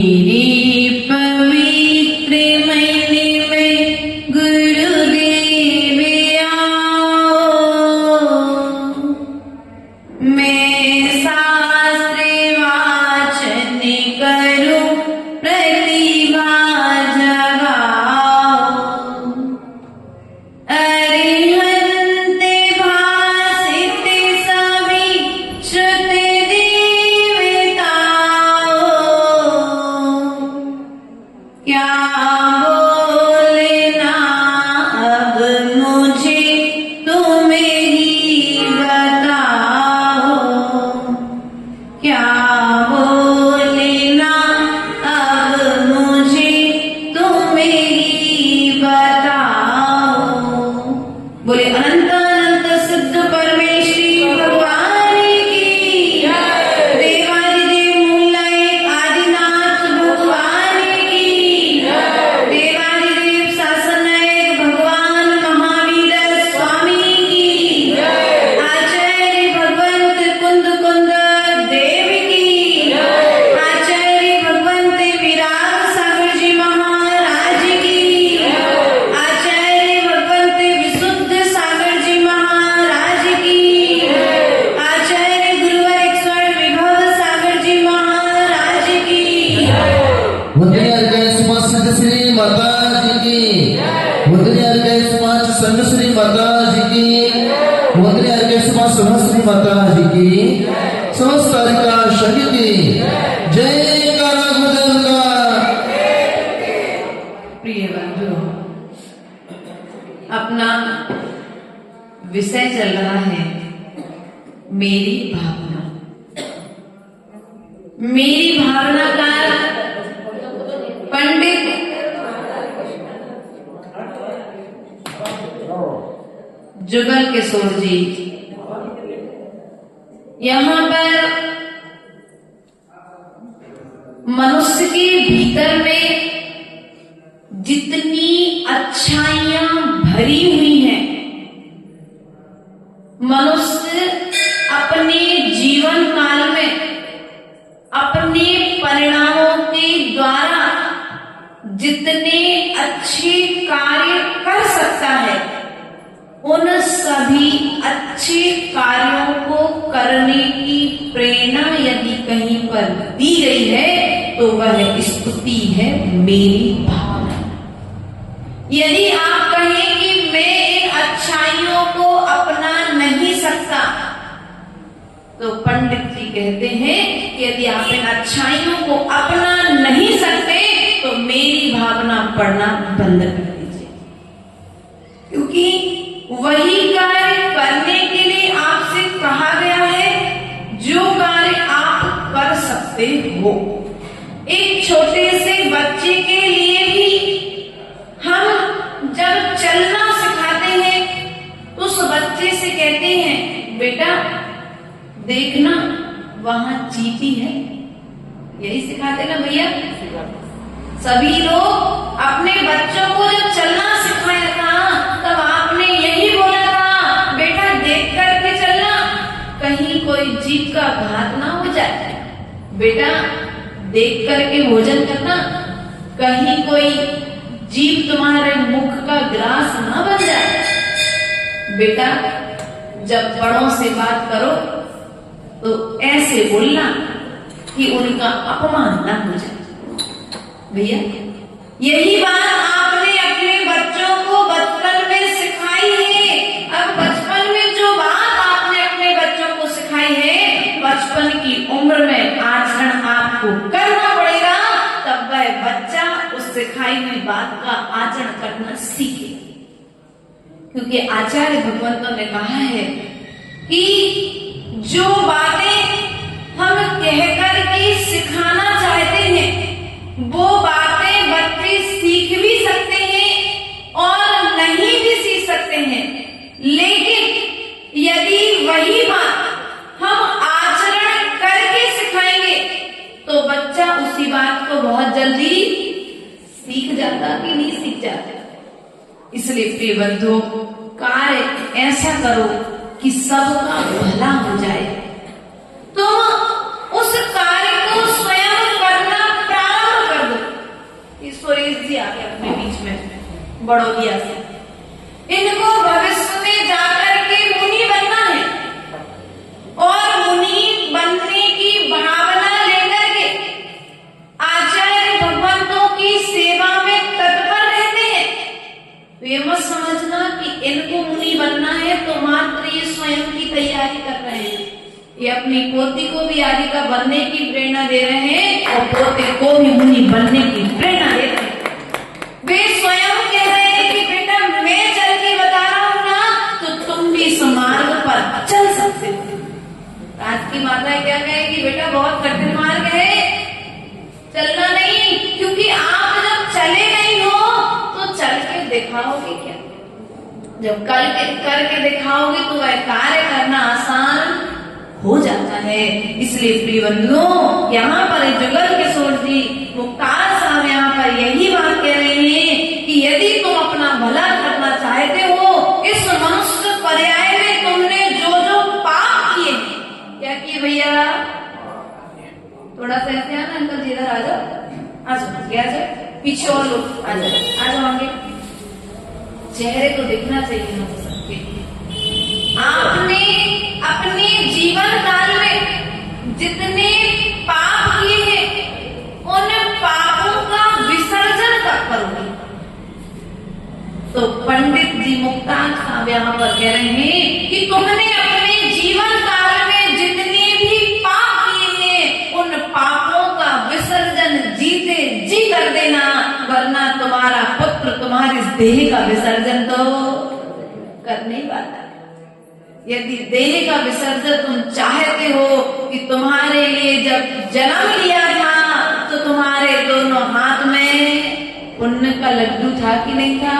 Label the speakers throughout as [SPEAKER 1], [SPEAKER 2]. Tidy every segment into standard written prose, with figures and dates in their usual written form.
[SPEAKER 1] मेरे पवित्र मन में गुरुदेव आओ, मैं शास्त्र वाचन करूं प्रतिभा जगाओ। अरिहंत भासित सभी श्रुत क्या बोलना अब मुझे तुम ही बताओ। क्या बोलना अब मुझे तुम ही बताओ। बोले अनंत अनंत सिद्ध परमेश्वरी भगवान की, देवादिदेव मूलनायक आदिनाथ भगवान की, देवादिदेव शासनायक भगवान महावीर स्वामी की, आचार्य भगवंत कुंद कुंद देव की, आचार्य भगवंत विराग सागर जी महाराज की, आचार्य भगवंत विशुद्ध सागर जी महाराज की, आचार्य गुरुवर ईश्वर विभव सागर जी महाराज की।
[SPEAKER 2] सिद्ध श्री माता जी की, समाज संघ श्री माता जी की, समाज श्री माता जी की, समस्त तारिका शक्ति की जय कारा गुरुदेव का।
[SPEAKER 1] प्रिय बंधु, अपना विषय चल रहा है मेरी भावना। मेरी भावना का पंडित जुगल किशोर जी यहाँ पर मनुष्य के भीतर में जितनी अच्छाइयां भरी हुई हैं, मनुष्य अपने जीवन काल में अपने परिणामों के द्वारा जितने अच्छे कार्य कर सकता है, उन सभी अच्छे कार्यों को करने की प्रेरणा यदि कहीं पर दी गई है तो वह स्तुति है मेरी भावना। यदि आप कहें कि मैं इन अच्छाइयों को अपना नहीं सकता, तो पंडित जी कहते हैं कि यदि आप इन अच्छाइयों को अपना नहीं सकते तो मेरी भावना पढ़ना बंद कर दीजिए, क्योंकि वही कार्य करने के लिए आपसे कहा गया है जो कार्य आप कर सकते हो। एक छोटे से बच्चे के लिए भी हम जब चलना सिखाते हैं तो उस बच्चे से कहते हैं बेटा देखना वहां चींटी है, यही सिखाते ना भैया। सभी लोग अपने बच्चों को जब चलना सिखाया था तब आपने यही बोला था बेटा देख करके चलना, कहीं कोई जीभ का घात ना हो जाए। बेटा देख करके भोजन करना, कहीं कोई जीभ तुम्हारे मुख का ग्रास ना बन जाए। बेटा जब बड़ों से बात करो तो ऐसे बोलना कि उनका अपमान ना हो जाए। भैया यही बात आपने अपने बच्चों को बचपन में सिखाई है। अब बचपन में जो बात आपने अपने बच्चों को सिखाई है, बचपन की उम्र में आचरण आपको करना पड़ेगा, तब वह बच्चा उस सिखाई हुई बात का आचरण करना सीखे। क्योंकि आचार्य भगवंतों ने कहा है कि जो बातें हम कहकर के सिखाना चाहते हैं वो बातें बच्चे सीख भी सकते हैं और नहीं भी सीख सकते हैं, लेकिन यदि वही बात हम आचरण करके सिखाएंगे तो बच्चा उसी बात को बहुत जल्दी सीख जाता कि नहीं सीख जाता। इसलिए प्रिय बंधु, कार्य ऐसा करो कि सबका भला हो जाए। तुम उस कार्य को स्वयं करना प्रारंभ बड़ौदिया से। इनको भविष्य में जाकर के मुनि बनना है और मुनि बनने की भावना लेकर के आचार्य भगवंतों की सेवा में तत्पर रहते हैं। तो ये मत समझना कि इनको मुनि बनना है तो मात्र ये स्वयं की तैयारी कर रहे हैं, ये अपनी पोती को भी आदि का बनने की प्रेरणा दे रहे हैं और पोते को भी मुनि बनने की प्रेरणा दे रहे हैं। वे स्वयं कह रहे हैं कि बेटा मैं चल के बता रहा हूं ना तो तुम भी इस मार्ग पर चल सकते हो। आज की माता क्या कहेगी, बेटा बहुत कठिन मार्ग है, चलना नहीं, क्योंकि आप जब चले नहीं हो तो चल के दिखाओगे क्या? जब कल के करके दिखाओगे तो वह कार्य करना आसान हो जाता है। इसलिए प्रिय बंधुओं, यहाँ पर जुगल किशोर जी मुख्तार साहब यहाँ पर यही बात कह रहे हैं कि यदि तुम अपना भला करना चाहते हो, इस मनुष्य पर्याय में तुमने जो जो पाप किए, क्या किए भैया? थोड़ा सा ऐसे आना अंकल जी, इधर आ जाओ, आ जाओ, पीछे और लोग आ जाओ आगे, चेहरे तो दिखना चाहिए ना सबके। आपने अपने जीवन काल में जितने पाप किए हैं उन पापों का विसर्जन कब करोगे? तो पंडित जी मुख्तार साहब यहाँ पर कह रहे हैं कि तुमने अपने जीवन काल में जितने भी पाप किए हैं उन पापों का विसर्जन जीते जी कर देना, वरना तुम्हारा पुत्र तुम्हारी देह का विसर्जन तो कर नहीं पाता। यदि देह का विसर्जन तुम चाहते हो कि तुम्हारे लिए जब जन्म लिया था तो तुम्हारे दोनों हाथ में पुण्य का लड्डू था कि नहीं था?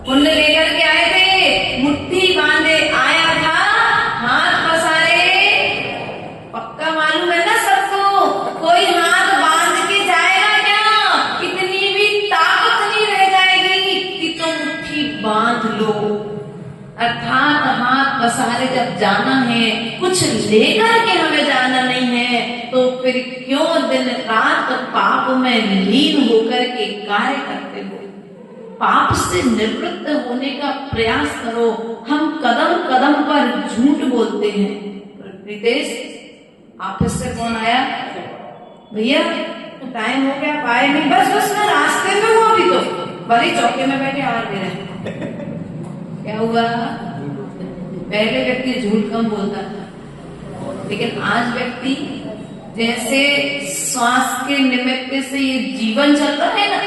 [SPEAKER 1] पुण्य लेकर के आए थे, मुट्ठी बांधे आया था, हाथ पसारे, पक्का मालूम है ना सबको, कोई हाथ बांध के जाएगा क्या? कितनी भी ताकत नहीं रह जाएगी कि तुम मुट्ठी बांध लो। अर्थात हाथ पसारे जब जाना है, कुछ लेकर के हमें जाना नहीं है, तो फिर क्यों दिन रात पाप में लीन होकर के कार्य करते हो? पाप से निवृत्त होने का प्रयास करो। हम कदम कदम पर झूठ बोलते हैं। रितेश, ऑफिस से फोन आया, भैया टाइम हो गया, पाए नहीं, बस मैं रास्ते में हूँ अभी, तो बड़ी चौके में बैठे आवाज दे रहे हैं। क्या हुआ? पहले व्यक्ति झूठ कम बोलता था, लेकिन आज व्यक्ति जैसे श्वास के निमित्त से ये जीवन चल रहा है ना,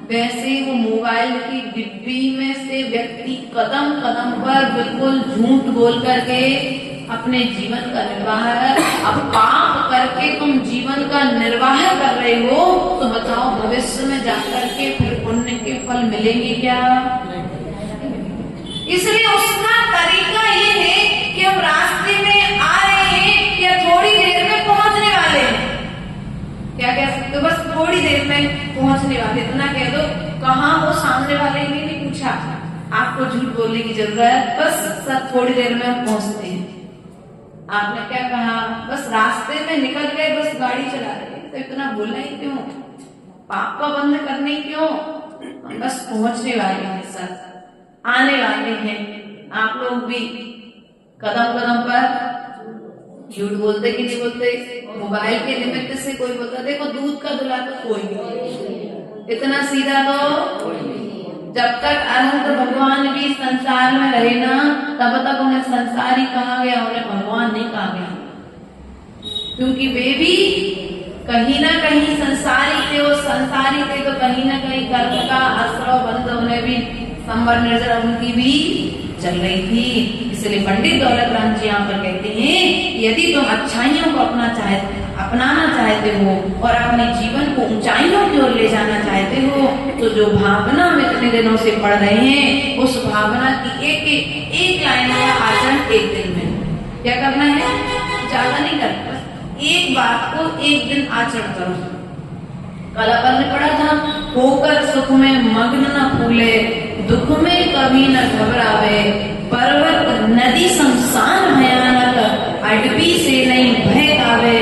[SPEAKER 1] वैसे ही वो मोबाइल की डिब्बी में से व्यक्ति कदम कदम पर बिल्कुल झूठ बोल करके अपने जीवन का निर्वाह है। अब पाप करके तुम जीवन का निर्वाह कर रहे हो तो बताओ भविष्य में जाकर के फिर पुण्य के फल मिलेंगे क्या? इसलिए उसका तरीका ये है कि हम रास्ते में आ रहे हैं या थोड़ी देर में पहुंचने वाले हैं। क्या कह सकते हो? बस थोड़ी देर में पहुंचने वाले, इतना कह दो। कहाँ हो सामने वाले ने नहीं पूछा, आपको झूठ बोलने की जरूरत, बस सर थोड़ी देर में हम पहुंचते हैं। आपने क्या कहा? बस रास्ते में निकल गए, बस गाड़ी चला रहे, तो इतना बोलना ही क्यों? पाप का बंद करने क्यों? बस पहुंचने वाले हैं सर, आने वाले हैं। आप लोग भी कदम कदम पर झूठ बोलते कि नहीं बोलते? मोबाइल के निमित्त से कोई बोलता, देखो दूध का दुला तो कोई नहीं, इतना सीधा तो जब तक अनंत भगवान भी संसार में रहे ना, तब तक उन्हें संसारी कहा गया, उन्हें भगवान नहीं कहा गया, क्योंकि वे भी कहीं ना कहीं संसारी थे। वो संसारी थे तो कहीं ना कहीं कर्म का आश्रव बंध उन्हें भी संवर निर्जर उनकी भी चल रही थी। इसलिए पंडित दौलत राम जी यहाँ पर कहते हैं, यदि तुम अच्छाइयों को अपनाना चाहते हो और अपने जीवन को ऊंचाइयों की ओर ले जाना चाहते हो, तो जो भावना में इतने दिनों से पढ़ रहे हैं, उस भावना की एक लाइन का आचरण एक दिन में क्या करना है? ज्यादा नहीं करना, बस एक बात को एक दिन आचरण करो। कल अपन ने पढ़ा था, होकर सुख में मग्न न फूले, दुख में कभी न घबरावे, पर्वत नदी शमशान भयानक, अडबी से नहीं भय आवे,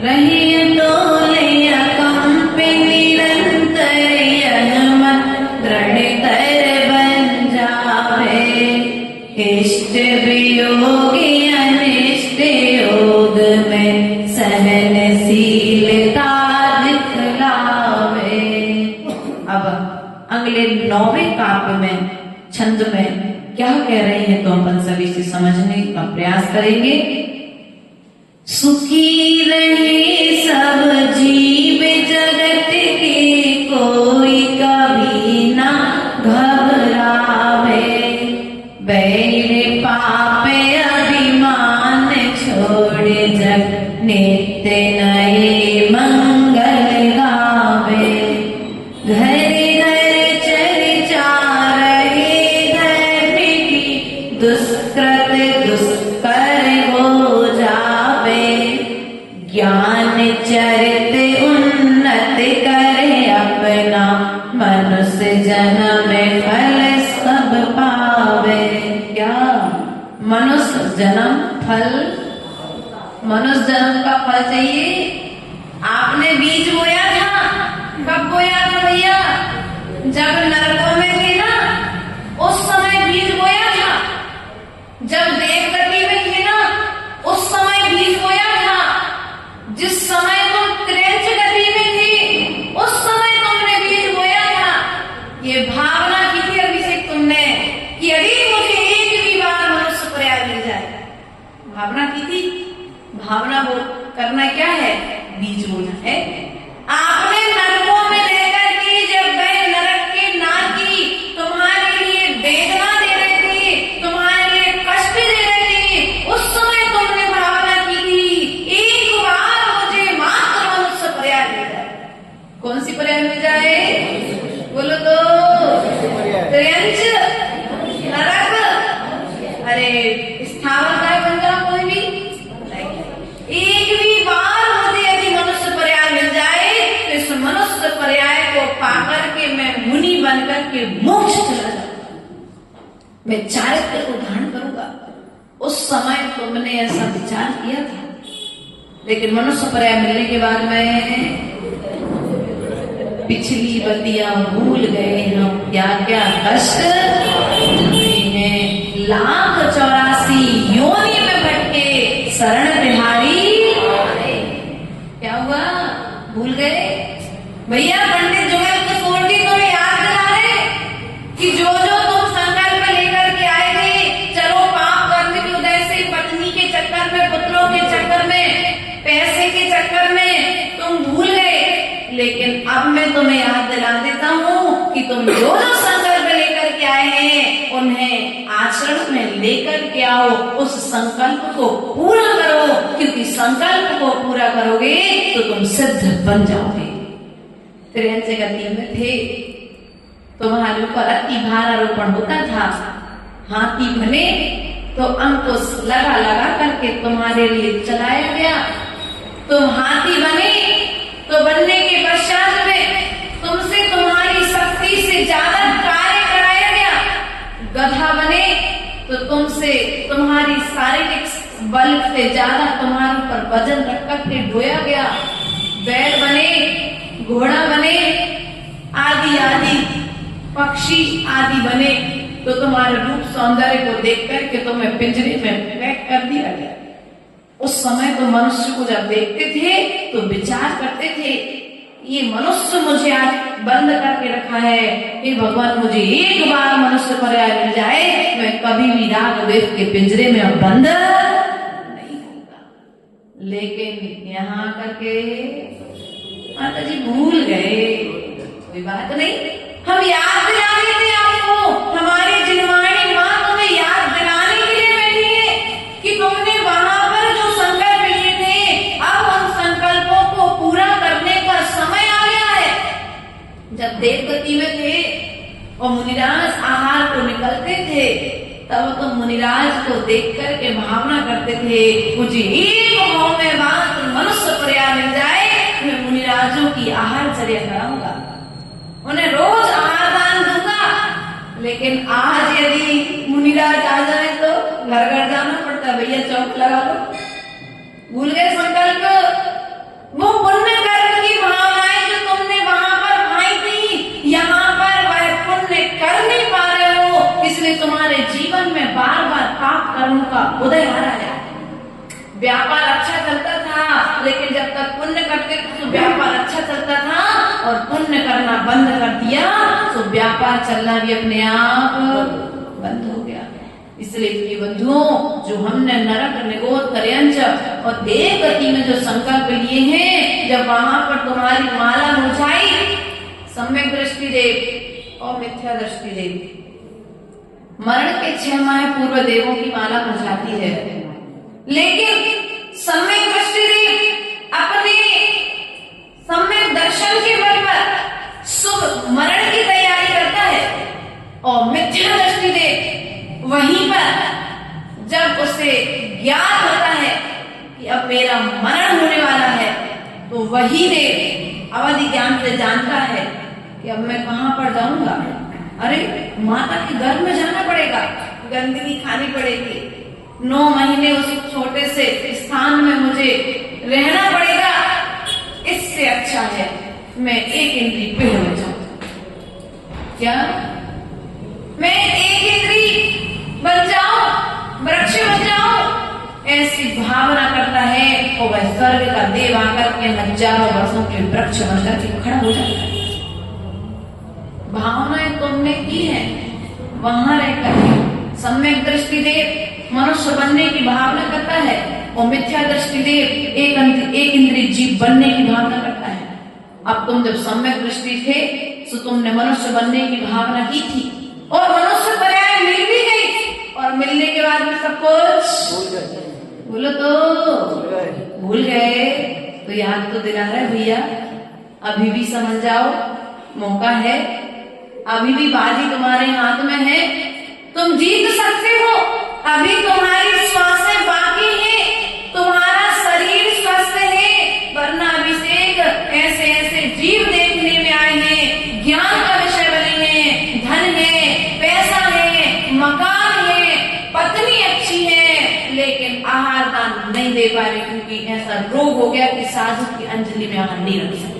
[SPEAKER 1] रहे तो ले कंप निरंतर यह मन दृढ़ अगले 9वें काव्य में छंद में क्या कह रहे हैं, तो अपन सभी से समझने का प्रयास करेंगे। सुखी रहे सब जीव जगत के, कोई कभी ना घबरावे। बैर पाप अभिमान छोड़े, जग नित्य नए मंगल गावे। घर घर चर्चा रहे धर्म की, दुष्कृत दुष्कर हो जावे। ज्ञान चरित उन्नत करे अपना, मनुष्य जन्म फल सब पावे। क्या मनुष्य जन्म फल, मनुष्य जन्म का फल चाहिए। आपने बीज बोया था, कब बोया था भैया? जब नरकों में थे ना, उस समय बीज बोया था। जब देवगति में थे ना, उस समय बीज बोया था। जिस समय तुम त्रेंच गति में थे, उस समय तुमने बीज बोया था। ये भावना की थी अभिषेक तुमने कि यदि मुझे एक भी बार मनुष्य प्रयाग मिल जाए, भावना की थी। भावना वो करना क्या है? बीज बोना है। आपने नरकों में रहकर के जब गए, नरक के नागी तुम्हारे लिए वेदना दे रहे थे, तुम्हारे लिए कष्ट दे रहे थे, उस समय तुमने भावना की थी एक बार मुझे मात्र मनुष्य प्रयाग मिल जाए। कौन सी प्रयाग मिल जाए? बोलो तो। त्रियंच, नरक, अरे स्थावर का बन जाओ कोई भी। एक भी बार मुझे यदि मनुष्य पर्याय मिल जाए, तो इस मनुष्य पर्याय को पाकर के मैं मुनि बनकर के मोक्ष चला जाऊंगा, मैं चारित्र को धारण करूंगा। उस समय तुमने ऐसा विचार किया था, लेकिन मनुष्य पर्याय मिलने के बाद में पिछली बतियां भूल गए हम, क्या क्या कष्ट हैं। 1,84 योनि में भटके, शरण बिहारी क्या हुआ? भूल गए भैया। पंडित जुगल कसोटी तुम्हें याद दिला रहे कि जो जो तुम संकल्प लेकर के आए थे, चलो पाप कर्म के उदय से, पत्नी के चक्कर में, पुत्रों के चक्कर में, पैसे के चक्कर में तुम भूल गए। लेकिन अब मैं तुम्हें याद दिला देता हूँ कि तुम जो जो संकल्प लेकर के आए हैं, उन्हें आचरण में लेकर के आओ। उस संकल्प को पूरा करो, क्योंकि संकल्प को पूरा करोगे तो तुम सिद्ध बन जाओगे। त्रियंच गति में थे, तुम्हारे ऊपर अति भार आरोपण होता था। हाथी बने तो अंकुश लगा लगा करके तुम्हारे लिए चलाया गया। तुम हाथी बने तो बनने के पश्चात में तुमसे तुम्हारी शक्ति से ज्यादा कार्य कराया गया। गधा बने तो तुमसे तुम्हारी शारीरिक बल से ज्यादा तुम्हारे ऊपर वजन रख कर के ढोया गया। बैल बने, घोड़ा बने, आदि आदि पक्षी आदि बने तो तुम्हारे रूप सौंदर्य को देख करके तुम्हें पिंजरे में पैक कर दिया गया। उस समय तो मनुष्य को जब देखते थे तो विचार करते थे, ये मनुष्य मुझे आज बंद करके रखा है, हे भगवान मुझे एक बार मनुष्य पर्याय मिल जाए, मैं कभी भी राग द्वेष के पिंजरे में बंद नहीं होगा। लेकिन यहाँ करके माता जी भूल गए। कोई बात नहीं, हम याद दिलाने थे आपको। हमारी जिनवाणी माँ तुम्हें याद दिलाने के लिए बैठी है कि तुमने वहां पर जो संकल्प लिए थे, अब उन संकल्पों को पूरा करने का समय आ गया है। जब देवगति में थे और मुनिराज आहार को निकलते थे, तब तो मुनिराज को देख करके भावना करते थे, मुझे एक भाव में बात मनुष्य पर्याय मिल जाए, मैं मुनिराजों की आहार चर्या कराऊंगा, उन्हें रोज आहार दान दूंगा। लेकिन आज यदि मुनिराज आ जाए तो घर घर जाना पड़ता, भैया चौक लगा लो। भूल गए संकल्प। वो पुण्य कर्म की भावनाएं जो तुमने वहां पर भाई थी, यहाँ पर वह पुण्य कर नहीं पा रहे हो, इसलिए तुम्हारे जीवन में बार बार पाप कर्म का उदय आ रहा है। व्यापार अच्छा चलता था, लेकिन जब तक पुण्य करते थे तो व्यापार अच्छा चलता था, और पुण्य करना बंद कर दिया तो व्यापार चलना भी अपने आप बंद हो गया। इसलिए प्रिय बंधुओं, जो हमने नरक निगोद त्रयंच और देव गति में जो संकल्प लिए हैं, जब वहां पर तुम्हारी माला मुरझाई, सम्यक दृष्टि देव और मिथ्या दृष्टि देव, मरण के 6 माह पूर्व देवों की माला मुरझाती है, लेकिन सम्यक दृष्टि देव अपने सम्यक दर्शन के बल पर शुभ मरण की तैयारी करता है, और मिथ्या दृष्टि देव वहीं पर जब उसे ज्ञात होता है कि अब मेरा मरण होने वाला है, तो वही देव अवधि ज्ञान से जानता है कि अब मैं कहां पर जाऊंगा। अरे माता के गर्भ में जाना पड़ेगा, गंदगी खानी पड़ेगी, 9 महीने उस छोटे से स्थान में मुझे रहना पड़ेगा। इससे अच्छा है मैं एक इंद्री पेड़ हो जाऊं। क्या मैं एक इंद्री बन जाऊं, वृक्ष बन जाऊं? ऐसी भावना करता है और वह स्वर्ग का देव आकर के हजारों वर्षों के वृक्ष बनकर के खड़ा हो जाता है। भावनाएं तुमने की है, वहां रहकर सम्यक दृष्टि देव मनुष्य बनने की भावना करता है, और मिथ्या दृष्टि देव एक इंद्रिय जीव बनने की भावना करता है। अब तुम जब सम्यक दृष्टि थे तो तुमने मनुष्य बनने की भावना की थी, और मनुष्य पर्याय मिल भी गई, और मिलने के बाद में सब कुछ बोलो तो भूल गए। तो याद तो दिला रहा है भैया, अभी भी समझ जाओ, मौका है, अभी भी बाजी तुम्हारे हाथ में है, तुम जीत सकते हो। अभी तुम्हारी श्वासें बाकी है, तुम्हारा शरीर स्वस्थ है, वरना अभिषेक ऐसे ऐसे जीव देखने में आए हैं, ज्ञान का विषय बने हैं, धन है, पैसा है, मकान है, पत्नी अच्छी है, लेकिन आहार दान नहीं दे पा रहे, क्योंकि ऐसा रोग हो गया कि साधु की अंजलि में आहार नहीं रख सकते।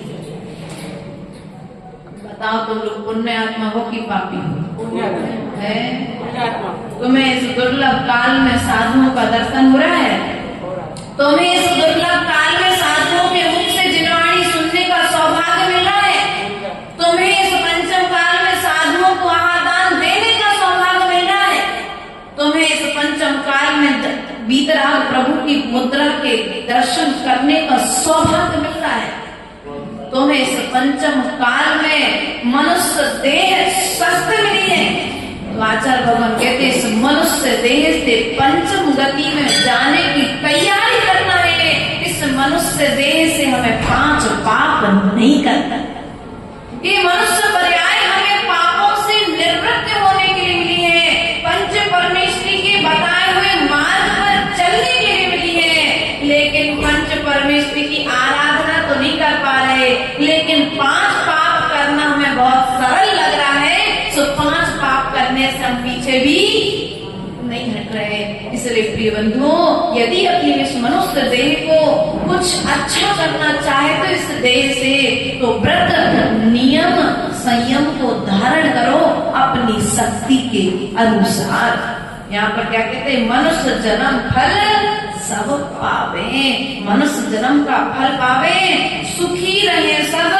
[SPEAKER 1] बताओ तुम लोग पुण्य आत्मा हो कि पापी हो? है तुम्हें इस दुर्लभ काल में साधुओं का दर्शन हो रहा है? तुम्हें इस दुर्लभ काल में साधुओं के मुख से जिनवाणी सुनने का सौभाग्य मिल रहा है? तुम्हें इस पंचम काल में साधुओं को आहार दान देने का सौभाग्य मिल रहा है? तुम्हें इस पंचम काल में वीतराग प्रभु की मुद्रा के दर्शन करने का सौभाग्य मिल रहा है? तुम्हें इस पंचम काल में मनुष्य देह स्वस्थ मिली है, तो आचार्य भगवान कहते इस मनुष्य देह से पंचम गति में जाने की तैयारी करना है। इस मनुष्य देह से हमें 5 पाप नहीं करना। ये मनुष्य पर्याय हमें पापों से निवृत्त होने के लिए मिली है, पंच परमेश्वरी के बताए हुए मार्ग पर चलने के लिए मिली है। लेकिन पंच परमेश्वरी की आराधना तो नहीं कर पा रहे, लेकिन 5 पाप करना हमें बहुत सरल लग रहा है, तो 5 पाप करने से हम पीछे भी नहीं हट रहे। इसलिए प्रिय बंधुओं, यदि अपनी इस मनुष्य देह को कुछ अच्छा करना चाहे तो इस देह से तो व्रत नियम संयम को धारण करो अपनी शक्ति के अनुसार। यहाँ पर क्या कहते हैं? मनुष्य जन्म फल सब पावे, मनुष्य जन्म का फल पावे, सुखी रहे सब।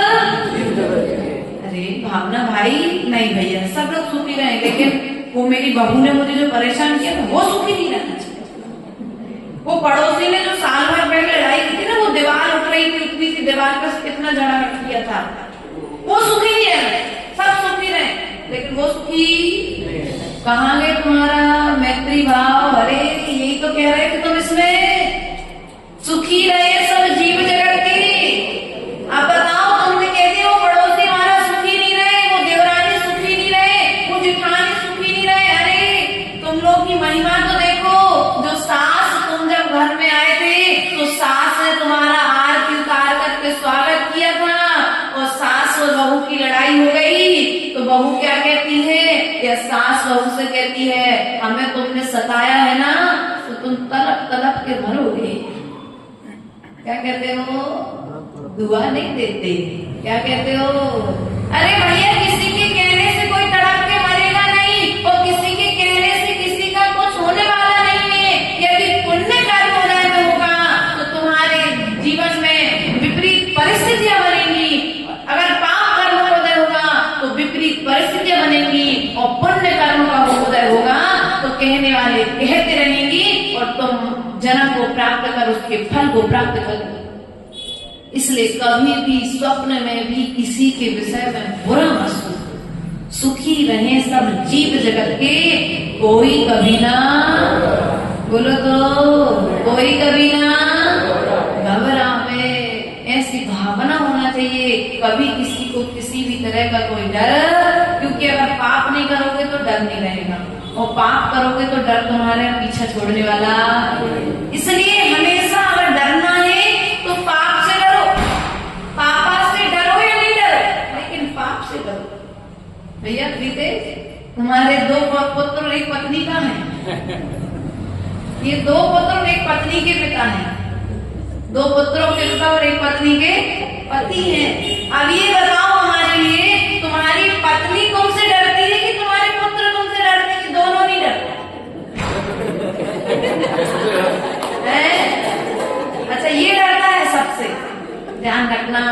[SPEAKER 1] अरे भावना भाई, नहीं भैया सब लोग सुखी रहे, लेकिन वो मेरी बहू ने मुझे जो परेशान किया था वो सुखी नहीं रहना चाहिए। वो पड़ोसी ने जो साल भर पहले लड़ाई की थी ना, वो दीवार उठ रही थी, उठती थी दीवार पर कितना झगड़ा किया था, वो सुखी नहीं रहे, सब सुखी रहे, लेकिन वो सुखी कहाँ गए? तुम्हारा मैत्री भाव। अरे यही तो कह रहे थे तुम, इसमें सुखी रहे सब जीव जगत की। अब बताओ, तुमने कह दिया वो पड़ोसी हमारा सुखी नहीं रहे, वो देवरानी सुखी नहीं रहे, वो जिठानी सुखी नहीं रहे। अरे तुम लोग की महिमा तो देखो, जो सास तुम जब घर में आए थे तो सास ने तुम्हारा आरती उतार करके स्वागत किया था, और सास और बहू की लड़ाई हो गई तो बहू क्या कहती है? या सास बहू से कहती है हमें तुमने सताया है ना, तो तुम तड़प तड़प के मरोगे। क्या कहते हो? दुआ नहीं देते, क्या कहते हो? अरे भैया, किसी के कहने से कोई तड़प के मरेगा नहीं, और किसी के कहने से किसी का कुछ होने वाला नहीं है। यदि पुण्य कर्म हो रहा है होगा तो तुम्हारे जीवन में विपरीत परिस्थितियां बनेंगी, अगर पाप कर्म होगा तो विपरीत परिस्थितियां करने वाले कहते रहेंगे और तुम जन्म को प्राप्त कर उसके फल को प्राप्त कर। इसलिए कभी भी स्वप्न में भी किसी के विषय में बुरा मत सोचो। सुखी रहे सब जीव जगत के, कोई कभी ना, बोलो तो, कोई कभी ना घबरावे। ऐसी भावना होना चाहिए, कभी किसी को किसी भी तरह का कोई डर, क्योंकि अगर पाप नहीं करोगे तो डर नहीं रहेगा, और पाप करोगे तो डर तुम्हारे पीछा छोड़ने वाला। इसलिए हमेशा अगर डरना है तो पाप से डरो, पापा से डरो या नहीं डरो, लेकिन पाप से डरो। भैया प्रीते, तुम्हारे 2 पुत्र और 1 पत्नी का है। ये 2 पुत्र और 1 पत्नी के पिता हैं, 2 पुत्रों के पिता और 1 पत्नी के पति हैं। अब ये बताओ हमारे लिए, तुम्हारी पत्नी तुमसे डरती है कि तुम्हारे पुत्र तुमसे डरते हैं, कि दोनों नहीं डरते? अच्छा, ये डरता है सबसे। ध्यान रखना,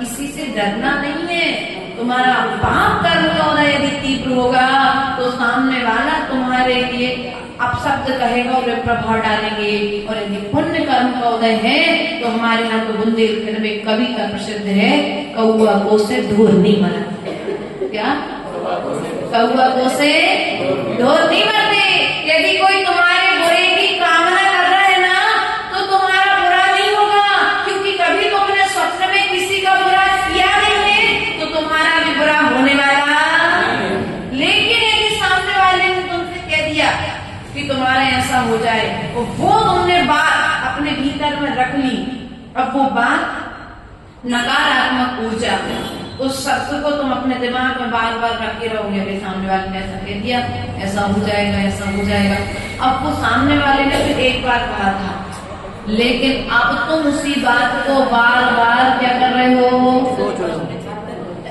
[SPEAKER 1] किसी से डरना नहीं है। तुम्हारा पाप कर्म का उदय यदि तीव्र होगा तो सामने वाला तुम्हारे लिए अपशब्द कहेगा और प्रभाव डालेंगे, और यदि पुण्य कर्म का उदय है तो हमारे यहाँ तो बुंदेलखंड में कवि का प्रसिद्ध है, कौआ को से ढोर नहीं मरा। क्या? कौआ को से ढोर नहीं मरते। यदि कोई तुम्हारे बुरे की कामना कर रहा है ना, तो तुम्हारा बुरा नहीं होगा, क्योंकि कभी तुमने स्वप्न में किसी का बुरा किया नहीं है, तो तुम्हारा भी बुरा होने वाला। लेकिन यदि सामने वाले ने तुमसे कह दिया कि तुम्हारा ऐसा हो जाए, तो वो तुमने बात अपने भीतर में रख ली, अब वो बात नकारात्मक ऊर्जा, उस शब्द को तुम अपने दिमाग में बार बार रखे रहोगे, अरे सामने वाले ने ऐसा कह दिया, ऐसा हो जाएगा, ऐसा हो जाएगा। अब वो सामने वाले ने फिर एक बार कहा था, लेकिन अब तुम उसी बात को बार बार क्या कर रहे हो?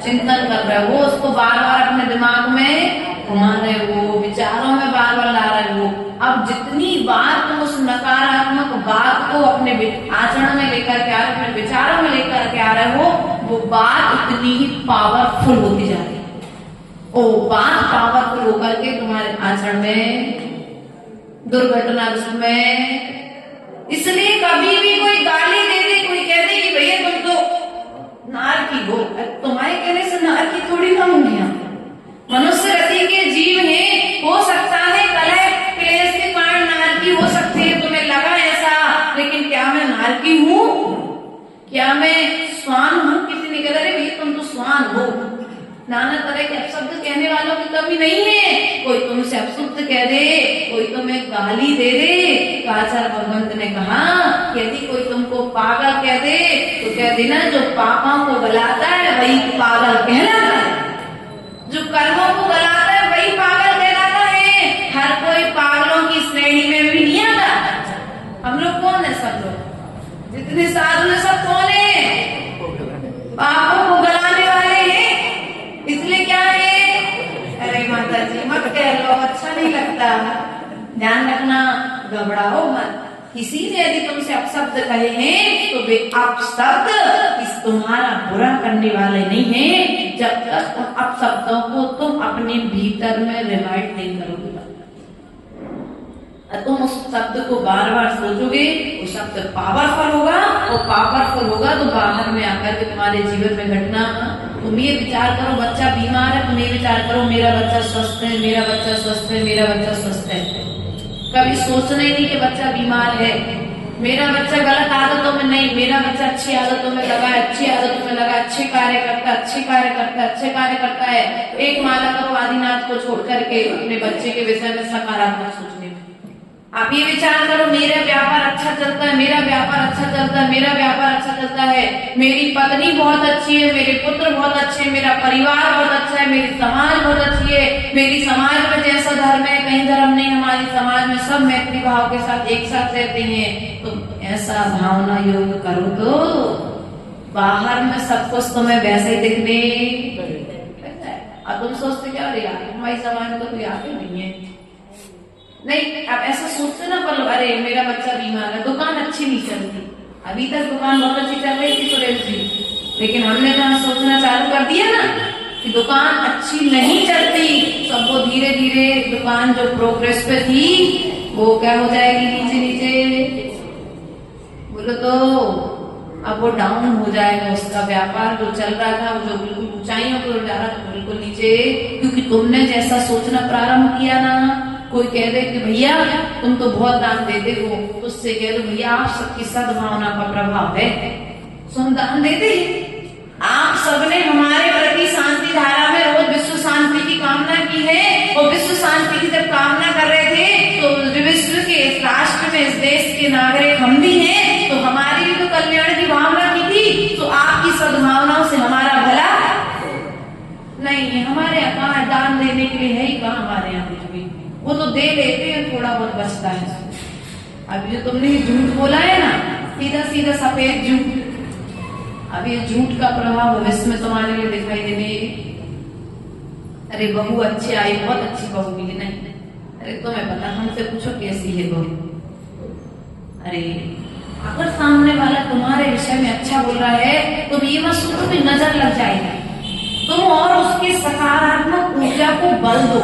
[SPEAKER 1] चिंतन कर रहे हो, उसको बार बार अपने दिमाग में घुमा रहे हो, विचारों में बार बार ला रहे हो। अब जितनी बार तुम उस नकारात्मक बात को अपने आचरण में लेकर के आ रहे हो, अपने विचारों में लेकर के आ रहे हो, वो बात उतनी ही पावरफुल होती जा रही है। वो बात पावरफुल होकर के तुम्हारे आचरण में, दुर्घटना में। इसलिए कभी भी कोई गाली दे दे, कोई कह दे कि भैया तुम तो नार की हो, तुम्हारे कहने से नार की थोड़ी ना होंगी। मनुष्य रति के जीव हैं, हो सकता है कलह क्लेश के कारण नार की हो सकती है, तुम्हें लगा ऐसा, लेकिन क्या मैं नार की हूँ? क्या मैं स्वान हूँ? किसी ने कहा अरे भैया तुम तो स्वान हो। नाना तरह के अपशब्द कहने वालों की कमी नहीं है। कोई तुमसे अपशब्द कह दे, कोई तुम्हें गाली दे दे, आचार्य भगवंत ने कहा कि यदि कोई तुमको पागल कह दे तो कह देना जो पापों को गलाता है वही पागल कहलाता है, जो कर्मों को गलाता है वही पागल कहलाता है। हर कोई पागलों की श्रेणी में भी नहीं आता। हम लोग कौन है? सब लोग जितने साधु है सब कौन है? पापों को गलाने वाले हैं। इसलिए क्या है, अरे माता जी मत कह लो, अच्छा नहीं लगता। ध्यान रखना, घबराओ मत। किसी ने यदि तुमसे अपशब्द कहे हैं तो वे अपशब्द इस तुम्हारा बुरा करने वाले नहीं है, जब तक उन अपशब्दों को तुम अपने भीतर में रिवाइट नहीं करोगे। तुम उस शब्द को बार बार सोचोगे, वो शब्द पावरफुल होगा, और पावरफुल होगा तो बाहर में आकर के तुम्हारे जीवन में घटना। तुम ये विचार करो बच्चा बीमार है, तुम ये विचार करो मेरा बच्चा स्वस्थ है, मेरा बच्चा स्वस्थ है, मेरा बच्चा स्वस्थ है। कभी सोचना ही नहीं कि बच्चा बीमार है, मेरा बच्चा गलत आदतों में नहीं, मेरा बच्चा अच्छी आदतों में लगा है, अच्छी आदतों में लगा, अच्छे कार्य करता है, अच्छे कार्य करता है, अच्छे कार्य करता है। एक माला करो आदिनाथ को छोड़ करके अपने बच्चे के विषय में सकारात्मक सोचने में। आप ये विचार करो मेरा व्यापार अच्छा चलता है, मेरा व्यापार अच्छा चलता है, मेरा व्यापार अच्छा चलता है, मेरी पत्नी बहुत अच्छी है, मेरे पुत्र बहुत अच्छे हैं, मेरा परिवार बहुत अच्छा है, मेरी समाज बहुत अच्छी है, मेरी समाज में जैसा धर्म है कहीं धर्म नहीं, हमारी समाज में सब मैत्री भाव के साथ एक साथ रहते हैं। तो ऐसा भावना योग करो तो बाहर में सब कुछ तुम्हें वैसे ही दिखने लगता है। अब तुम सोचते क्या, अरे यार हमारी समाज में तो कोई आगे नहीं है। नहीं, आप ऐसा सोचते ना, पर अरे मेरा बच्चा बीमार है, दुकान अच्छी नहीं चलती। अभी तक दुकान बहुत अच्छी चल रही थी सुरेश जी, लेकिन हमने तो सोचना चालू कर दिया ना कि दुकान अच्छी नहीं चलती, सब वो धीरे धीरे दुकान जो प्रोग्रेस पे थी वो क्या हो जाएगी, नीचे नीचे। बोलो तो अब वो डाउन हो जाएगा, उसका व्यापार जो चल रहा था वो जो बिल्कुल ऊंचाइयों पर जा रहा था बिल्कुल नीचे, क्योंकि तुमने जैसा सोचना प्रारंभ किया ना। कोई कह दे कि भैया तुम तो बहुत दान देते हो, तो उससे कह दो भैया आप सबकी सद्भावना का प्रभाव है, तुम दान देते। आप सबने हमारे प्रति शांति धारा में रोज विश्व शांति की कामना की है, और विश्व शांति की जब कामना कर रहे थे तो विश्व के इस राष्ट्र में, इस देश के नागरिक हम भी हैं, तो हमारी भी तो कल्याण की भावना की थी। तो आपकी सद्भावनाओं से हमारा भला नहीं है। हमारे यहाँ कहाँ दान देने के लिए है ही कहाँ हमारे यहाँ कुछ भी, वो तो दे लेते हैं, थोड़ा बहुत बचता है। अभी जो तुमने झूठ बोला है ना, सीधा सीधा सफेद झूठ, अब ये झूठ का प्रभाव भविष्य में तुम्हारे लिए दिखाई देने। अरे बहू अच्छी आई, बहुत अच्छी बहू मिली, नहीं अरे तुम्हें पता, हमसे पूछो कैसी है बहू। अरे अगर सामने वाला तुम्हारे विषय में अच्छा बोल रहा है तो ये मत सोचो कि नजर लग जाएगी, तुम और उसकी सकारात्मक ऊर्जा को बल दो,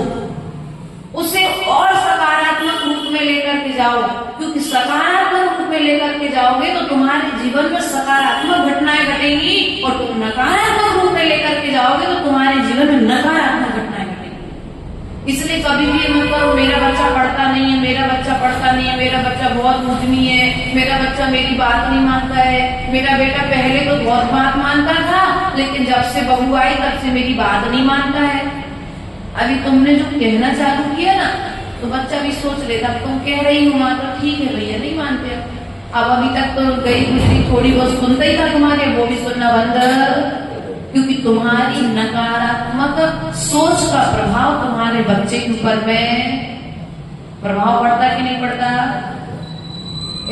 [SPEAKER 1] उसे और सकारात्मक रूप में लेकर के जाओ, क्योंकि सकारात्मक रूप में लेकर के जाओगे तो तुम्हारे जीवन में सकारात्मक घटनाएं घटेंगी, और तुम नकारात्मक रूप में लेकर के जाओगे तो तुम्हारे जीवन में नकारात्मक घटनाएं घटेंगी। इसलिए कभी भी मत करो मेरा बच्चा पढ़ता नहीं है, मेरा बच्चा पढ़ता नहीं है, मेरा बच्चा बहुत उद्यमी है, मेरा बच्चा मेरी बात नहीं मानता है, मेरा बेटा पहले तो बहुत बात मानता था लेकिन जब से बहू आई तब से मेरी बात नहीं मानता है। अभी तुमने जो कहना चालू किया ना तो बच्चा भी सोच लेता, तुम कह रही हो माँ तो ठीक है भैया, नहीं मानते। अब अभी तक तो गई गुजरी थोड़ी बहुत सुनता ही था तुम्हारे, वो भी सुनना बंद, क्योंकि तुम्हारी नकारात्मक सोच का प्रभाव तुम्हारे बच्चे के ऊपर में प्रभाव पड़ता कि नहीं पड़ता।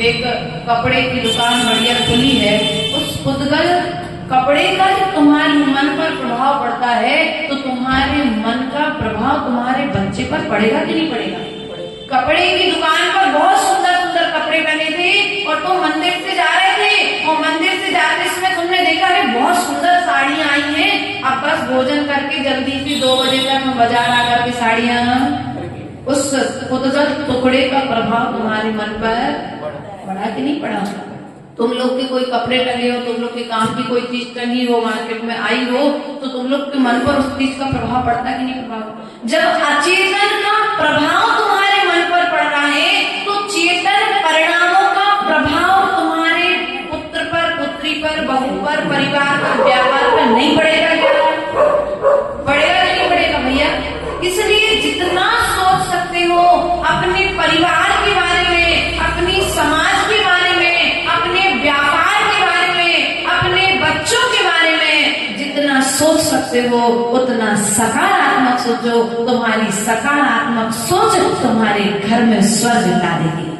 [SPEAKER 1] एक कपड़े की दुकान बढ़िया खुली है, उस पुद्गल कपड़े का जब तुम्हारे मन पर प्रभाव पड़ता है तो तुम्हारे मन का प्रभाव तुम्हारे बच्चे पर पड़ेगा कि नहीं पड़ेगा। कपड़े की दुकान पर बहुत सुंदर सुंदर कपड़े बने थे और तुम मंदिर से जा रहे थे, और मंदिर से जाते समय तुमने देखा है बहुत सुंदर साड़ियां आई हैं, अब बस भोजन करके जल्दी से 2 बजे तक हम बाजार आकर के साड़ियां, उस पुद्गल टुकड़े का प्रभाव तुम्हारे मन पर पड़ा कि नहीं पड़ा। तुम लोग के कोई कपड़े टंगे हो, तुम लोग के काम की कोई चीज टंगी हो, मार्केट में आई हो, तो तुम लोग के मन पर उस चीज का प्रभाव पड़ता कि नहीं प्रभाव। जब अचेतन का प्रभाव तुम्हारे मन पर पड़ रहा है तो चेतन परिणामों का प्रभाव तुम्हारे पुत्र पर, पुत्री पर, बहू पर, परिवार पर, व्यापार पर नहीं पड़ेगा क्या? पड़ेगा कि नहीं पड़ेगा भैया। इसलिए जितना सोच सकते हो अपने परिवार के बारे में, अपनी समाज के बारे में, अपने व्यापार के बारे में, अपने बच्चों के बारे में जितना सोच सकते हो उतना सकारात्मक सोचो। तुम्हारी सकारात्मक सोच तुम्हारे घर में स्वर्ग ला देगी,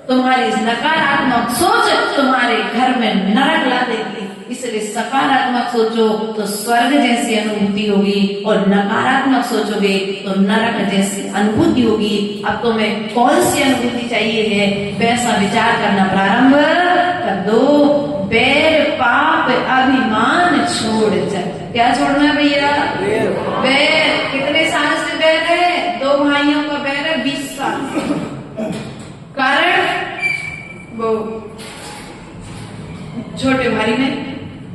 [SPEAKER 1] तुम्हारी नकारात्मक सोच तुम्हारे घर में नरक ला देगी। इसलिए सकारात्मक सोचो तो स्वर्ग जैसी अनुभूति होगी, और नकारात्मक सोचोगे तो नरक जैसी अनुभूति होगी। अब तुम्हें कौन सी अनुभूति चाहिए है वैसा विचार करना प्रारंभ कर दो। बैर पाप अभिमान छोड़ जा। क्या छोड़ना है भैया? बैर। कितने साल से बैर है? 2 भाइयों का बैर है 20 साल। कारण वो छोटे भाई ने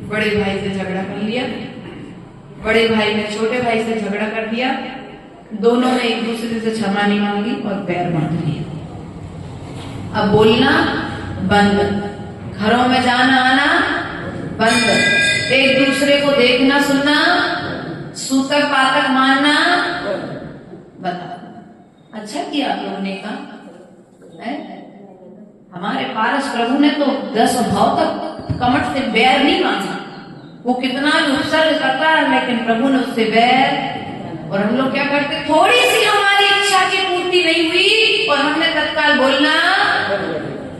[SPEAKER 1] बड़े भाई से झगड़ा कर लिया, बड़े भाई ने छोटे भाई से झगड़ा कर दिया, दोनों ने एक दूसरे से क्षमा नहीं मांगी और पैर बांध लिया। अब बोलना बंद, घरों में जाना आना बंद, एक दूसरे को देखना सुनना, सूतक पातक मानना। बताओ अच्छा किया आप लोगों ने कहा है? हमारे पारस प्रभु ने तो 10 भाव तक कमट से बैर नहीं मांगा, वो कितना भी उत्सर्ग करता है लेकिन प्रभु ने उससे बैर। और हम लोग क्या करते, थोड़ी सी हमारी इच्छा की पूर्ति नहीं हुई और हमने तत्काल बोलना।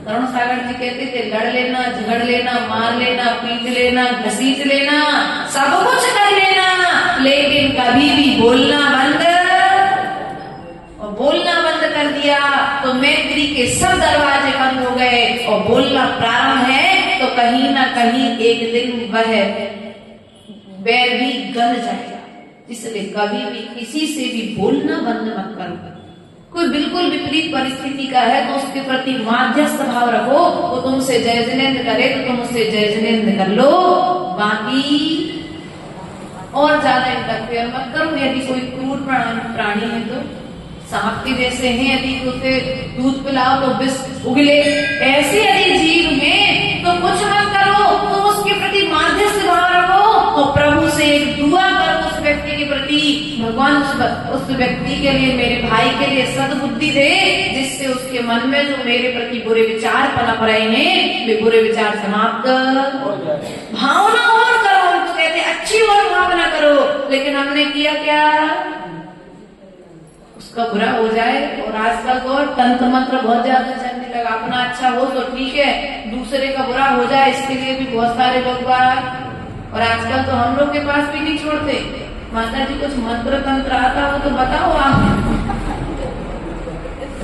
[SPEAKER 1] तरुण सागर जी कहते थे लड़ लेना, झगड़ लेना, मार लेना, पीट लेना, घसीट लेना, सब कुछ कर लेना, लेकिन कभी भी बोलना बंद। और बोलना बंद कर दिया तो मैत्री के सब दरवाजे बंद हो गए, और बोलना प्रारंभ है तो कहीं ना कहीं एक दिन वह बैर भी गल जाएगा। इसलिए कभी भी किसी से भी बोलना बंद मत करो। कोई बिल्कुल विपरीत परिस्थिति का है तो उसके प्रति माध्यस्थ भाव रखो। वो तुमसे जय जिनेन्द्र करे तो तुम उससे जय जिनेन्द्र कर लो, बाकी और ज्यादा इंटरफेयर मत करो। यदि कोई क्रूर प्राणी है तो सांप के जैसे हैं, यदि उसे दूध पिलाओ तो विष उगले, ऐसे यदि जीव हैं तो कुछ मत करो, तुम उसके प्रति माध्यस्थ भाव रखो और प्रभु से एक दुआ करो उस व्यक्ति के प्रति, भगवान उस व्यक्ति के लिए, मेरे भाई के लिए सद्बुद्धि दे, जिससे उसके मन में जो मेरे प्रति बुरे विचार पनप रहे हैं वे बुरे विचार समाप्त भावना और करो। हम तो कहते अच्छी और भावना करो, लेकिन हमने किया क्या, उसका बुरा हो जाए। और आजकल तो तंत्र मंत्र बहुत ज्यादा चलने लगा, अपना अच्छा हो तो ठीक है, दूसरे का बुरा हो जाए इसके लिए भी बहुत सारे लोग बाहर। और आजकल तो हम लोग के पास भी नहीं छोड़ते। माता जी कुछ मंत्र तंत्र आता हो तो बताओ आप।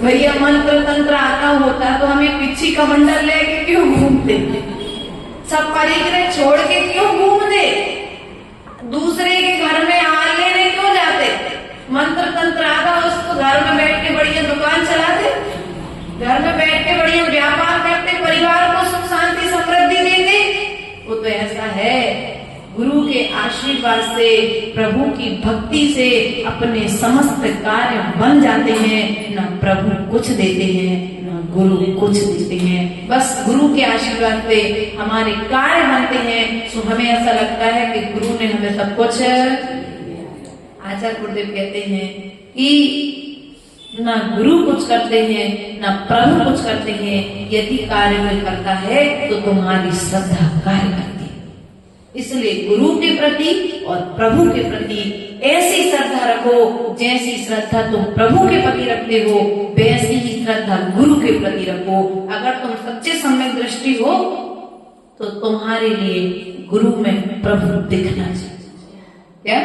[SPEAKER 1] भैया मंत्र तंत्र आता होता तो हमें पिछी कमंडल लेके क्यों घूमते, सब परिक्रमा छोड़ के क्यों घूमते, दूसरे के घर में हाल लेने क्यों जाते। मंत्र तंत्र आता उसको घर में बैठ के बढ़िया दुकान चलाते, घर में बैठ के बढ़िया व्यापार करते, परिवार को सुख शांति समृद्धि देते। वो तो ऐसा है, गुरु के आशीर्वाद से, प्रभु की भक्ति से अपने समस्त कार्य बन जाते हैं। न प्रभु कुछ देते हैं, न गुरु कुछ देते हैं, बस गुरु के आशीर्वाद से हमारे कार्य बनते हैं। सो हमें ऐसा लगता है कि गुरु ने हमें सब कुछ। आचार्य गुरुदेव कहते हैं कि ना गुरु कुछ करते हैं, ना प्रभु कुछ करते हैं, यदि कार्य में करता है तो तुम्हारी श्रद्धा कार्य करती है। इसलिए गुरु के प्रति और प्रभु के प्रति ऐसी श्रद्धा रखो, जैसी श्रद्धा तुम प्रभु के प्रति रखते हो वैसी ही श्रद्धा गुरु के प्रति रखो। अगर तुम सच्चे सम्यक दृष्टि हो तो तुम्हारे लिए गुरु में प्रभु दिखना चाहिए। क्या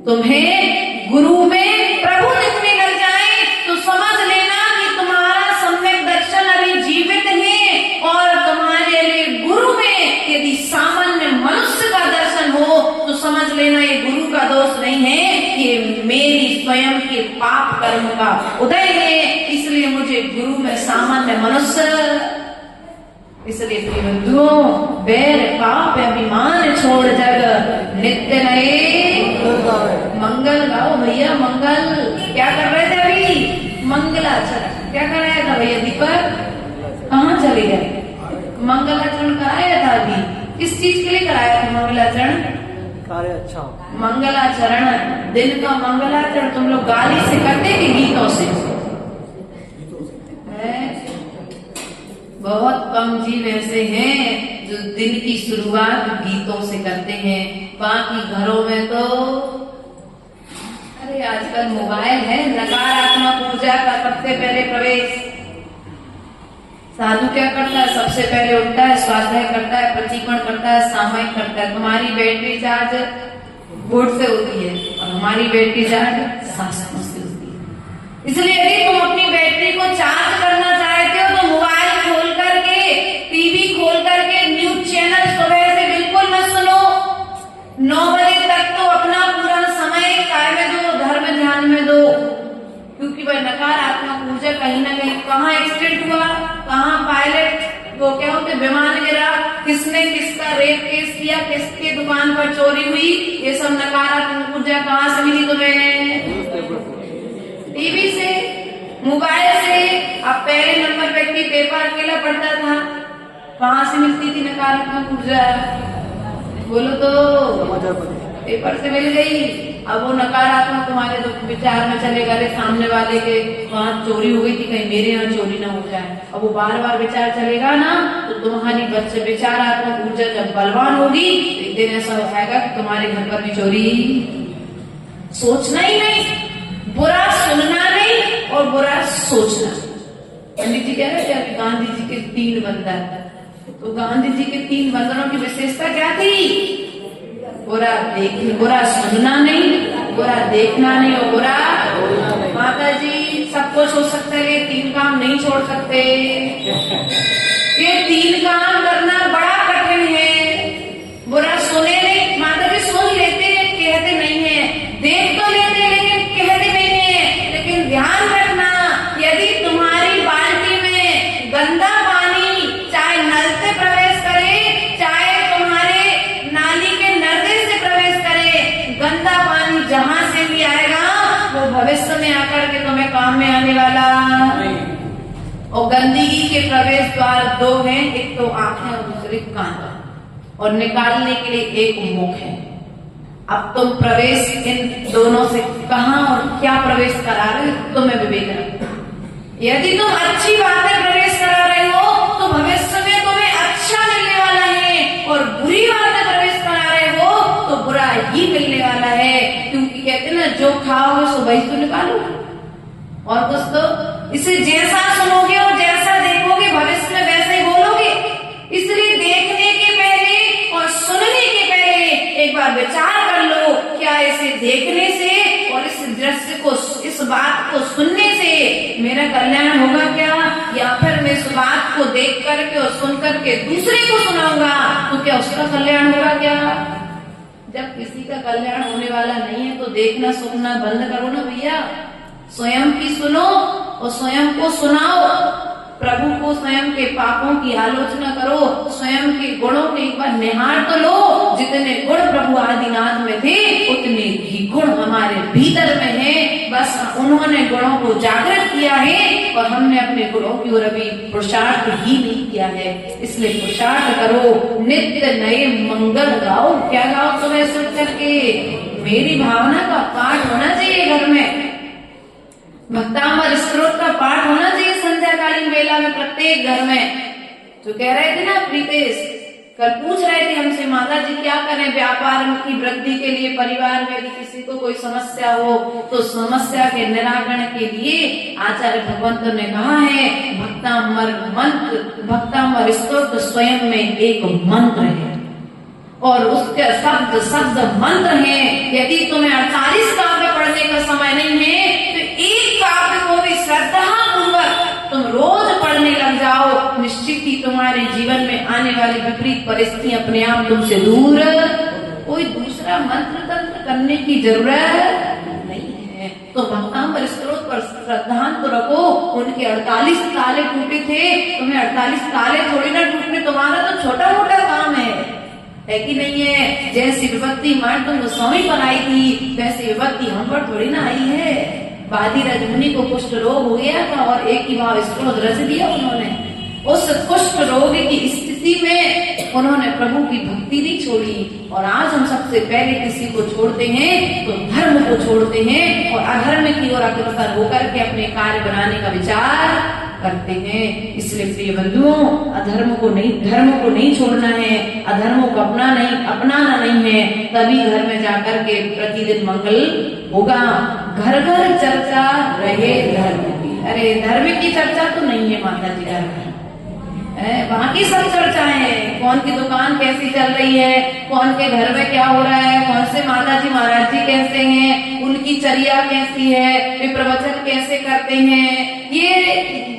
[SPEAKER 1] तुम्हें गुरु में प्रभु दिखने लग जाए तो समझ लेना कि तुम्हारा सम्यक दर्शन अभी जीवित है। और तुम्हारे लिए गुरु में यदि सामान्य मनुष्य का दर्शन हो तो समझ लेना ये गुरु का दोष नहीं है, ये मेरी स्वयं के पाप कर्म का उदय है। इसलिए मुझे गुरु में सामान्य मनुष्य। इसलिए बंधुओं, बैर पाप अभिमान छोड़ जग नित्य नए मंगल गाओ। भैया मंगल क्या कर रहे थे अभी, मंगलाचरण क्या कर रहा था भैया, दीपक कहाँ चले गए। मंगलाचरण कराया था अभी, किस चीज के लिए कराया था मंगलाचरण, कार्य अच्छा मंगलाचरण, दिन का मंगलाचरण तुम लोग गाली से करते कि गीतों से। बहुत कम जीव ऐसे हैं जो दिन की शुरुआत गीतों से करते हैं, बाकी घरों में तो अरे आजकल मोबाइल है। नकारात्मक ऊर्जा का सबसे पहले प्रवेश। साधु क्या करता है, सबसे पहले उठता है, स्वाध्याय करता है, प्रतीकरण करता है, सामयिक करता है। तुम्हारी बैटरी चार्ज बोर्ड से होती है और हमारी बैटरी चार्ज शास्त्रों से होती है। इसलिए यदि तुम अपनी बैटरी को चार्ज करना चाहते हो तो मोबाइल खोल करके, टीवी खोल करके न्यूज चैनल सुबह से बिल्कुल मत सुनो। 9 बजे तक तो अपना पूरा समय कार्य में दो, धर्म ध्यान में दो, क्योंकि वह नकारात्मक ऊर्जा कहीं ना कहीं कहाँ एक्सीडेंट हुआ, कहाँ पायलट वो क्या होते विमान गिरा, किसने किसका रेप केस किया, किसके दुकान पर चोरी हुई, ये सब नकारात्मक ऊर्जा कहाँ से मिली तुम्हें, टीवी से, मोबाइल से। अब पहले नंबर व्यक्ति पेपर अकेला पढ़ता था, कहाँ से मिलती थी नकारात्मक ऊर्जा, बोलो तो पेपर से मिल गई। अब वो नकारात्मक तुम्हारे विचार में चलेगा, अरे सामने वाले के वहां चोरी हो गई थी, कहीं मेरे यहाँ चोरी ना हो जाए। अब वो बार बार विचार चलेगा ना, तो तुम्हारी बच्चे विचारात्मक ऊर्जा जब बलवान होगी तो एक दिन ऐसा हो जाएगा कि तुम्हारे घर पर भी चोरी। सोचना ही नहीं, बुरा सुनना नहीं और बुरा सोचना। पंडित जी कह रहे थे गांधी जी के 3 बंदर, तो गांधी जी के 3 बंदरों की विशेषता क्या थी, बुरा सुनना नहीं, बुरा देखना नहीं और बुरा। माता जी सब कुछ हो सकता है, 3 काम नहीं छोड़ सकते। ये 3 काम करना बड़ा कठिन है। बुरा सुने नहीं, माता जी सुन लेते हैं, कहते नहीं है। भविष्य में आकर के तुम्हें काम में आने वाला। और गंदगी के प्रवेश द्वार दो हैं, एक तो आंखें और दूसरे कान, और निकालने के लिए एक मुख है। अब तुम प्रवेश इन दोनों से कहां और क्या प्रवेश करा रहे हो, तुम्हें विवेक रखो। यदि तुम अच्छी बातें प्रवेश करा रहे हो तो भविष्य में तुम्हें अच्छा मिलने वाला है, और बुरी बातें प्रवेश करा रहे हो तो बुरा ही मिलने वाला है। क्योंकि कहते ना, जो खाओगे सो वही तो निकालोगे। और दोस्तों, इसे जैसा सुनोगे और जैसा देखोगे भविष्य में वैसे ही बोलोगे। इसलिए देखने के पहले और सुनने के पहले एक बार विचार कर लो, क्या इसे देखने से और इस दृश्य को, इस बात को सुनने से मेरा कल्याण होगा क्या, या फिर मैं इस बात को देख करके और सुन करके दूसरे को सुनाऊंगा तो क्या उसका कल्याण होगा क्या। जब किसी का कल्याण होने वाला नहीं है तो देखना सुनना बंद करो ना भैया। स्वयं की सुनो और स्वयं को सुनाओ। प्रभु को स्वयं के पापों की आलोचना करो, स्वयं के गुणों के एक बार निहार तो लो। जितने गुण प्रभु आदिनाथ में थे उतने ही गुण हमारे भीतर में हैं। बस उन्होंने गुणों को जागृत किया है और हमने अपने गुणों की ओर अभी पुरुषार्थ ही नहीं किया है। इसलिए पुरुषार्थ करो, नित्य नए मंगल गाओ। क्या गाओ तुम्हें सुन करके? मेरी भावना का पाठ होना चाहिए घर में, भक्तामर स्तोत्र का पाठ होना चाहिए संध्याकालीन वेला में प्रत्येक घर में। जो कह रहे थे ना प्रीतेश, कल पूछ रहे थे हमसे, माता जी क्या करें व्यापार की वृद्धि के लिए, परिवार में यदि किसी को कोई समस्या हो तो समस्या के निराकरण के लिए आचार्य भगवंत ने कहा है भक्तामर मंत्र, भक्तामर स्तोत्र स्वयं में एक मंत्र है और उसके शब्द शब्द मंत्र है। यदि तुम्हें 48 काव्य पढ़ने का समय नहीं है तो एक काव्य को भी श्रद्धा पूर्वक तुम रोज पढ़ने लग जाओ। निश्चित ही तुम्हारे जीवन में आने वाली विपरीत परिस्थिति अपने आप तुमसे दूर। कोई दूसरा मंत्र तंत्र करने की जरूरत नहीं है। तो भक्तामर स्तोत्र पर श्रद्धा तो रखो। उनके 48 ताले टूटे थे, तुम्हें 48 ताले थोड़ी ना टूटने, तुम्हारा तो छोटा मोटा काम है कि नहीं है। जैसी विपत्ति मान तुम गोस्वामी पर आई थी वैसी विपत्ति हम पर थोड़ी ना आई है। बादी रजमुनि को कुष्ठ रोग हो गया था और एक ही भाव स्त्रोत रच दिया उन्होंने। उस कुष्ठ रोग की स्थिति में उन्होंने प्रभु की भक्ति नहीं छोड़ी। और आज हम सबसे पहले किसी को छोड़ते हैं तो धर्म को छोड़ते हैं और अधर्म की ओर अग्रसर होकर के अपने कार्य बनाने का विचार करते हैं। इसलिए प्रिय बंधुओं, अधर्म को नहीं, धर्म को नहीं छोड़ना है, अधर्म को अपनाना नहीं है। तभी घर में जाकर के प्रतिदिन मंगल होगा। घर घर चर्चा रहे धर्म की। अरे धर्म की चर्चा तो नहीं है माता जी घर में, वहाँ की सब चर्चाएं हैं। कौन की दुकान कैसी चल रही है, कौन के घर में क्या हो रहा है, कौन से माता जी महाराज जी कैसे हैं, उनकी चर्या कैसी है, वे प्रवचन कैसे करते हैं।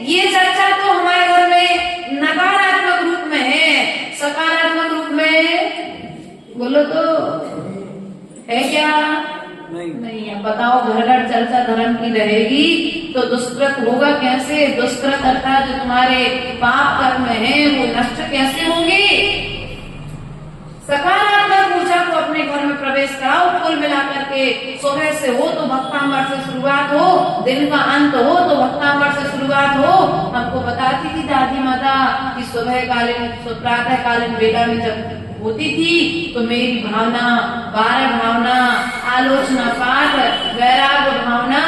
[SPEAKER 1] ये चर्चा तो हमारे घर में नकारात्मक रूप में है। सकारात्मक रूप में बोलो तो है क्या? नहीं है। बताओ, घर घर चर्चा धर्म की रहेगी तो दुष्कृत होगा कैसे? दुष्कृत अर्थात जो तुम्हारे पाप कर्म है वो नष्ट कैसे होंगे? सकारात्मक ऊर्जा को अपने घर में प्रवेश कराओ। कुल मिलाकर के सुबह से हो तो भक्तामर से शुरुआत हो, दिन का अंत हो तो भक्तामर से शुरुआत हो। हमको बताती थी दादी माता कि सुबह कालीन प्रातः कालीन वेला में जब होती थी तो मेरी भावना, 12 भावना, आलोचना पाठ, वैराग्य भावना,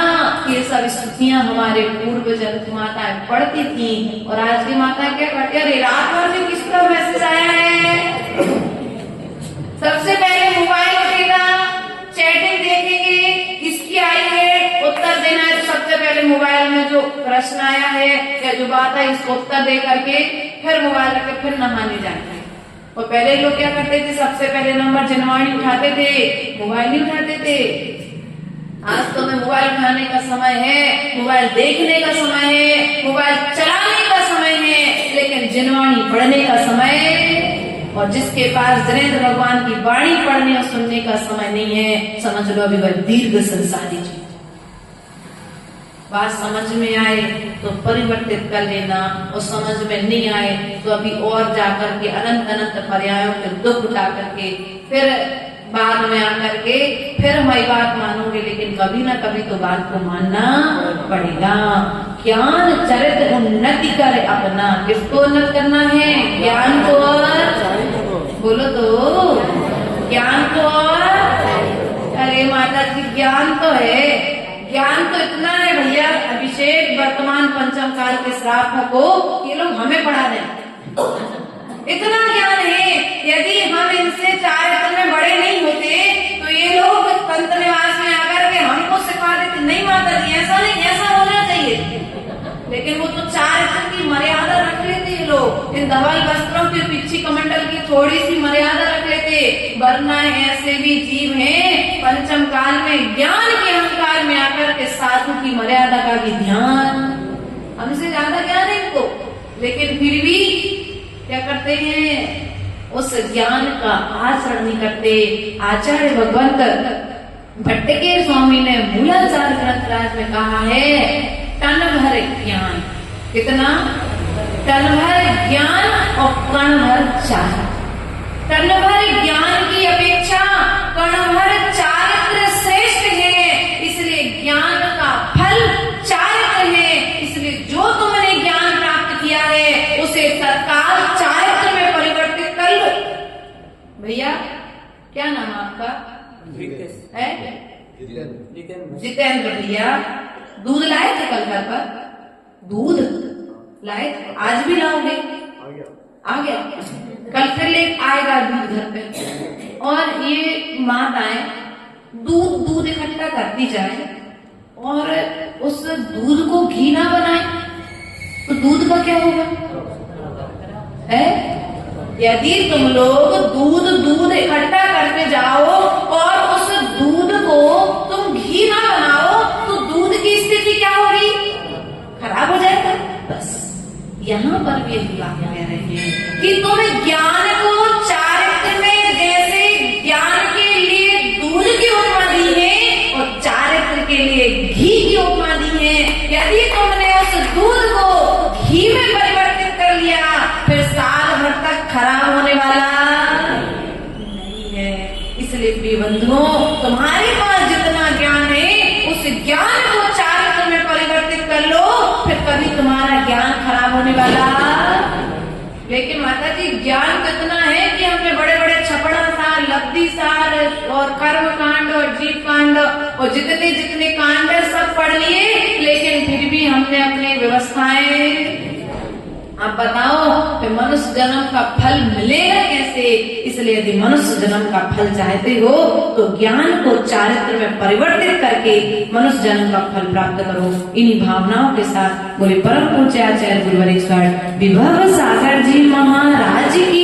[SPEAKER 1] ये सब स्तुतियां हमारे पूर्व जगत माताएं पढ़ती थी। और आज की माता क्या करती है? रात भर में किसका मैसेज आया है? सबसे पहले मोबाइल उठेगा, चैटिंग देखेंगे, किसकी आई है, उत्तर देना है तो सबसे पहले मोबाइल में जो प्रश्न आया है या जो बात है इसको उत्तर दे करके फिर मोबाइल रख फिर नहाने जाते हैं। और पहले लोग क्या करते थे? सबसे पहले नंबर जनवाणी उठाते थे, मोबाइल नहीं उठाते थे। आज तो में मोबाइल उठाने का समय है, मोबाइल देखने का समय है, मोबाइल चलाने का समय है, लेकिन जनवाणी पढ़ने का समय और जिसके पास जनेन्द्र भगवान की वाणी पढ़ने और सुनने का समय नहीं है, समझ लो अभी वह दीर्घ संसारी जी। बात समझ में आए तो परिवर्तित कर लेना और समझ में नहीं आए तो अभी और जाकर के अनंत अनंत पर्यायों के दुख उठा करके फिर बाद में आकर के फिर हमारी बात मानोगे, लेकिन कभी ना कभी तो बात को मानना पड़ेगा। ज्ञान चरित्र उन्नति कर अपना। किसको उन्नत करना है? ज्ञान को। बोलो तो, ज्ञान को। अरे माता जी ज्ञान तो है, ज्ञान तो इतना है भैया, अभिषेक वर्तमान पंचम काल के श्राप को ये लोग हमें पढ़ा दें। इतना ज्ञान है, यदि हम इनसे चारित्र में बड़े नहीं होते तो ये लोग तंत्र निवास में आकर के हमको सिखा देते, नहीं माता जी ऐसा नहीं, ऐसा होना चाहिए। लेकिन वो तो चारित्र की मर्यादा रख लेते ये लोग, इन धवल वस्त्रों के पीछे कमंडल की थोड़ी सी मर्यादा रख लेते। वरना ऐसे भी जीव हैं पंचम काल में ज्ञान के अहंकार में आकर के साधु की मर्यादा का भी ध्यान, हमसे ज्यादा ज्ञान है इनको, लेकिन फिर भी क्या करते हैं? उस ज्ञान का आचरण नहीं करते। आचार्य भगवंत भट्टकेर स्वामी ने मूलाचार ग्रंथराज में कहा है, तन भर ज्ञान। कितना? तन भर ज्ञान और कण भर चार। तन भर ज्ञान की अपेक्षा कण भर चारित्र श्रेष्ठ है, इसलिए ज्ञान का फल चारित्र है। इसलिए जो तुमने ज्ञान प्राप्त किया है उसे तत्काल चारित्र में परिवर्तित कर लो। भैया क्या नाम आपका? है जितेंद्र भैया। दूध लाए थे कल घर पर? दूध लाए थे, आज भी लाओगे? आ गया। कल फिर ले आएगा दूध घर पे। और ये माताएं दूध इकट्ठा करती जाए और उस दूध को घी ना बनाए तो दूध का क्या होगा? है? यदि तुम लोग दूध इकट्ठा करते जाओ और उस दूध को तुम घी ना बनाओ तो दूध की स्थिति क्या होगी? खराब हो जाएगा। बस यहाँ पर भी बात कह रहे हैं कि तुम ज्ञान को चारित्र में, जैसे ज्ञान के लिए दूध की उपमा दी है और चारित्र के लिए घी की उपमा दी है। यदि तुमने उस दूध को घी में परिवर्तित कर लिया फिर साल भर तक खराब होने वाला नहीं है। इसलिए प्रिय बंधुओं, तुम्हारे पास जितना ज्ञान है उस ज्ञान को चारित्र में परिवर्तित कर लो, फिर कभी तुम्हारा ज्ञान खराब होने वाला। लेकिन माता जी ज्ञान कितना है कि हमने बड़े बड़े छपड़ा सार, लब्धि सार और कर्म कांड और जीव कांड और जितने जितने कांड सब पढ़ लिए, लेकिन फिर भी हमने अपनी व्यवस्थाएं। आप बताओ कि मनुष्य जन्म का फल मिलेगा कैसे? इसलिए यदि मनुष्य जन्म का फल चाहते हो तो ज्ञान को चारित्र में परिवर्तित करके मनुष्य जन्म का फल प्राप्त करो। इन्हीं भावनाओं के साथ बोले परम पूज्य आचार्य गुरुवर विभव सागर जी महाराज की